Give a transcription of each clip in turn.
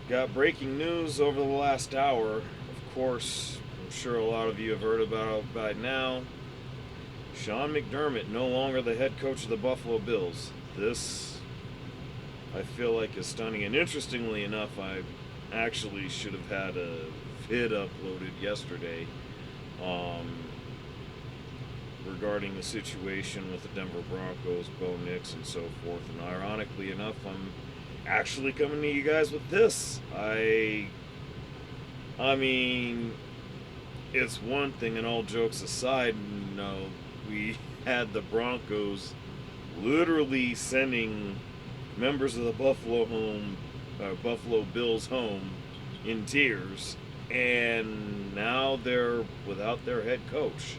Got breaking news over the last hour. Of course, I'm sure a lot of you have heard about it by now. Sean McDermott, no longer the head coach of the Buffalo Bills. This, I feel like, is stunning. And interestingly enough, I actually should have had a vid uploaded yesterday um, regarding the situation with the Denver Broncos, Bo Nix, and so forth. And ironically enough, I'm actually coming to you guys with this. I mean, it's one thing, and all jokes aside, we had the Broncos literally sending members of the Buffalo Bills home in tears, and now they're without their head coach.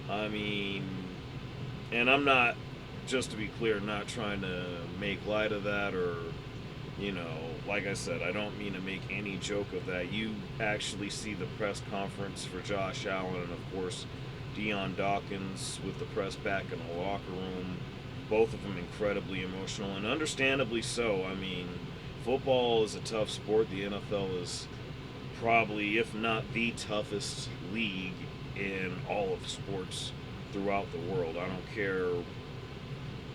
I mean, and I'm not, just to be clear, not trying to make light of that or like I said, I don't mean to make any joke of that. You actually see the press conference for Josh Allen and, of course, Deion Dawkins with the press back in the locker room. Both of them incredibly emotional, and understandably so. I mean, football is a tough sport. The NFL is probably, if not the toughest league in all of sports throughout the world. I don't care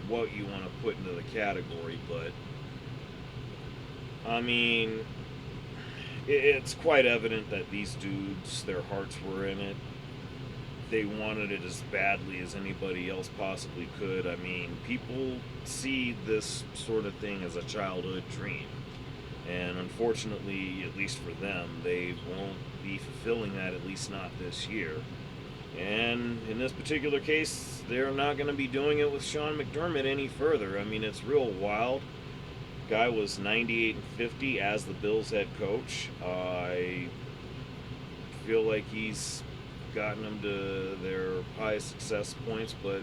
what you want to put into the category, but I mean, it's quite evident that these dudes, their hearts were in it. They wanted it as badly as anybody else possibly could. I mean, people see this sort of thing as a childhood dream. And unfortunately, at least for them, they won't be fulfilling that, at least not this year. And in this particular case, they're not going to be doing it with Sean McDermott any further. I mean, it's real wild. Guy was 98 and 50 as the Bills head coach. I feel like he's gotten them to their highest success points, but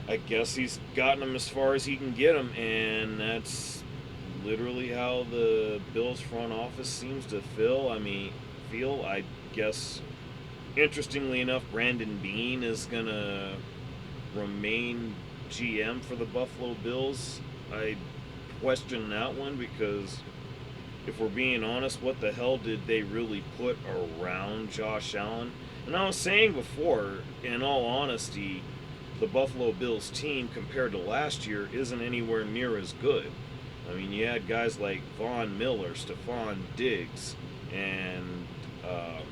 I guess he's gotten them as far as he can get them, and that's literally how the Bills front office seems to feel. I guess, interestingly enough, Brandon Beane is gonna remain GM for the Buffalo Bills. I question that one because if we're being honest, what the hell did they really put around Josh Allen? And I was saying before, in all honesty, the Buffalo Bills team compared to last year isn't anywhere near as good. I mean, you had guys like Von Miller, Stephon Diggs, and I'm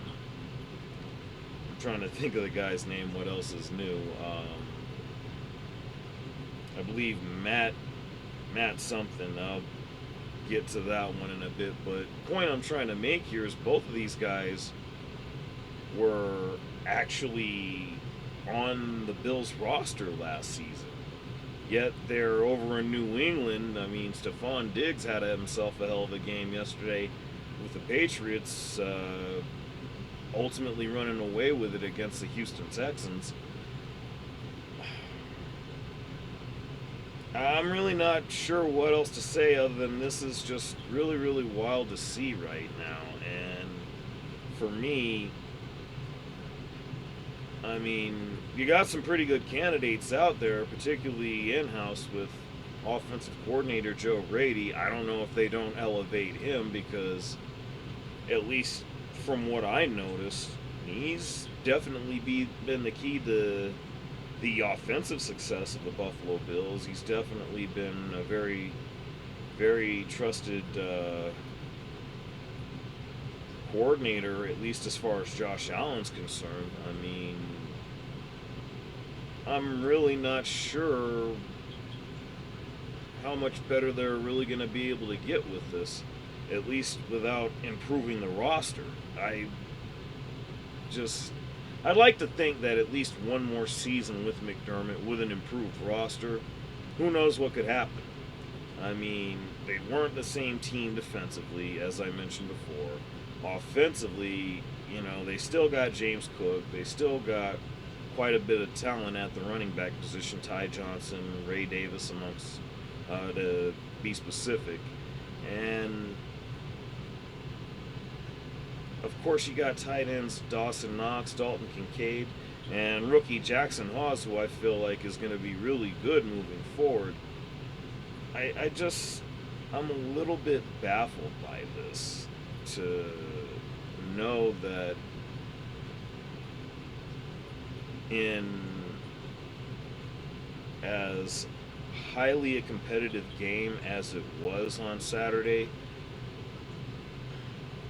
trying to think of the guy's name. What else is new? I believe Matt something. I'll get to that one in a bit. But the point I'm trying to make here is both of these guys were actually on the Bills roster last season. Yet they're over in New England. I mean, Stephon Diggs had himself a hell of a game yesterday with the Patriots, ultimately running away with it against the Houston Texans. I'm really not sure what else to say other than this is just really, really wild to see right now. And for me, I mean, you got some pretty good candidates out there, particularly in-house with offensive coordinator Joe Brady. I don't know if they don't elevate him because, at least from what I noticed, he's definitely been the key to the offensive success of the Buffalo Bills. He's definitely been a very, very trusted coordinator, at least as far as Josh Allen's concerned. I mean, I'm really not sure how much better they're really going to be able to get with this, at least without improving the roster. Just I'd like to think that at least one more season with McDermott with an improved roster, who knows what could happen. I mean, they weren't the same team defensively, as I mentioned before. Offensively, they still got James Cook. They still got quite a bit of talent at the running back position. Ty Johnson, Ray Davis, amongst to be specific. And of course, you got tight ends Dawson Knox, Dalton Kincaid, and rookie Jackson Hawes, who I feel like is going to be really good moving forward. I just I'm a little bit baffled by this to know that in as highly a competitive game as it was on Saturday,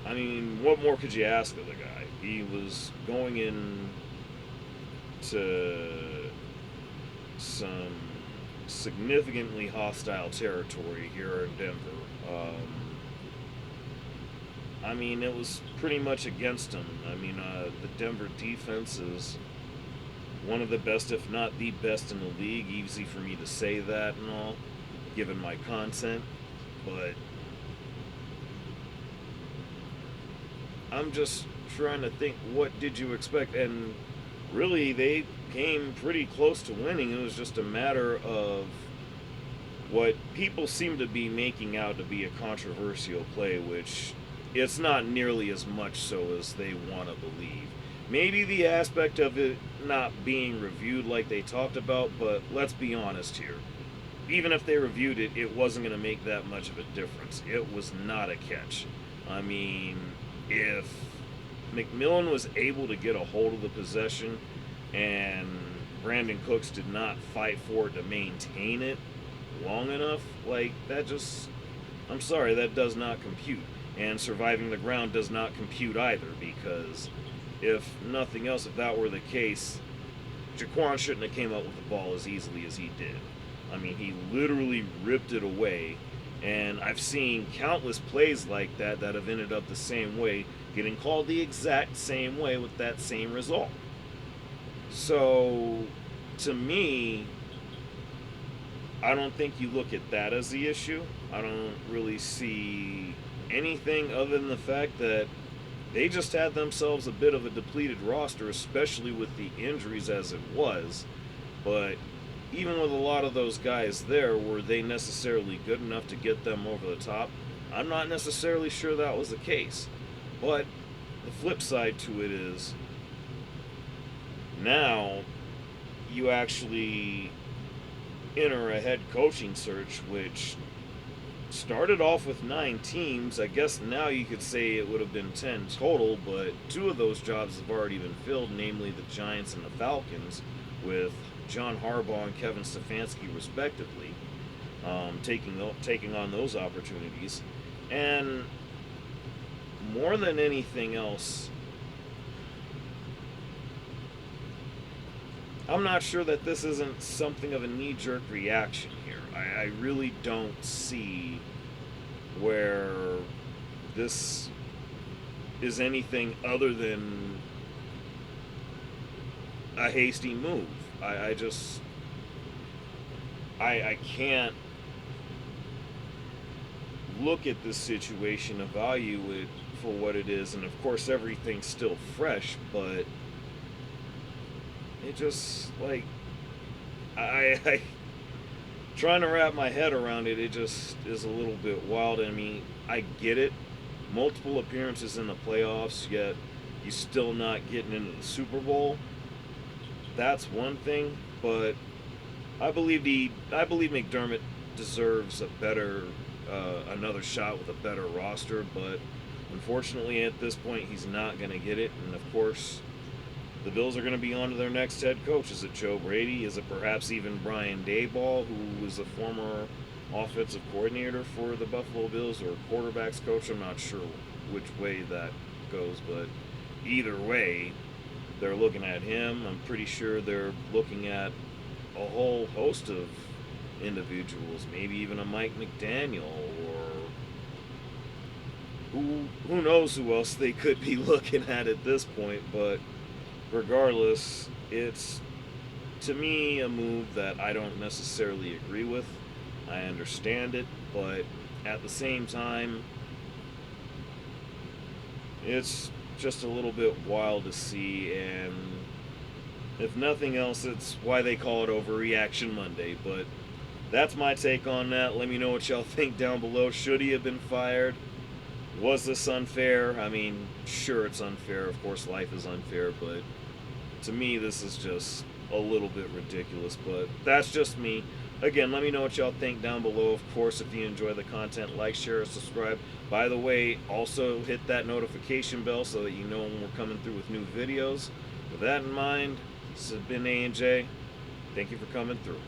I mean, what more could you ask of the guy? He was going in to some significantly hostile territory here in Denver. I mean, it was pretty much against him. I mean, the Denver defense is one of the best, if not the best in the league. Easy for me to say that and all, given my content. But I'm just trying to think, what did you expect? And really, they came pretty close to winning. It was just a matter of what people seem to be making out to be a controversial play, which it's not nearly as much so as they want to believe. Maybe the aspect of it not being reviewed like they talked about, but let's be honest here. Even if they reviewed it, it wasn't going to make that much of a difference. It was not a catch. I mean, if McMillan was able to get a hold of the possession and Brandon Cooks did not fight for it to maintain it long enough, like, that just, I'm sorry, that does not compute. And surviving the ground does not compute either, because if nothing else, if that were the case, Jaquan shouldn't have came up with the ball as easily as he did. I mean, he literally ripped it away, and I've seen countless plays like that that have ended up the same way, getting called the exact same way with that same result. So, to me, I don't think you look at that as the issue. I don't really see anything other than the fact that they just had themselves a bit of a depleted roster, especially with the injuries as it was. But even with a lot of those guys there, were they necessarily good enough to get them over the top? I'm not necessarily sure that was the case. But the flip side to it is now you actually enter a head coaching search, which started off with 9 teams. I guess now you could say it would have been 10 total, but 2 of those jobs have already been filled, namely the Giants and the Falcons, with John Harbaugh and Kevin Stefanski, respectively, taking on those opportunities. And more than anything else, I'm not sure that this isn't something of a knee-jerk reaction here. I really don't see where this is anything other than a hasty move. I just I can't look at this situation, evaluate it for what it is, and of course everything's still fresh, but it just, like, I trying to wrap my head around it, it just is a little bit wild. I mean, I get it. Multiple appearances in the playoffs, yet you still not getting into the Super Bowl. That's one thing, but I believe McDermott deserves a better another shot with a better roster, but unfortunately at this point he's not going to get it. And of course, the Bills are going to be on to their next head coach. Is it Joe Brady? Is it perhaps even Brian Daboll, who was a former offensive coordinator for the Buffalo Bills, or quarterbacks coach? I'm not sure which way that goes, but either way, they're looking at him. I'm pretty sure they're looking at a whole host of individuals, maybe even a Mike McDaniel, or who knows who else they could be looking at this point. But regardless, it's, to me, a move that I don't necessarily agree with. I understand it, but at the same time, it's just a little bit wild to see. And if nothing else, it's why they call it Overreaction Monday. But that's my take on that. Let me know what y'all think down below. Should he have been fired? Was this unfair? I mean, sure, it's unfair. Of course, life is unfair, but to me, this is just a little bit ridiculous. But that's just me. Again, let me know what y'all think down below. Of course, if you enjoy the content, like, share, subscribe. By the way, also hit that notification bell so that you know when we're coming through with new videos. With that in mind, this has been A&J. Thank you for coming through.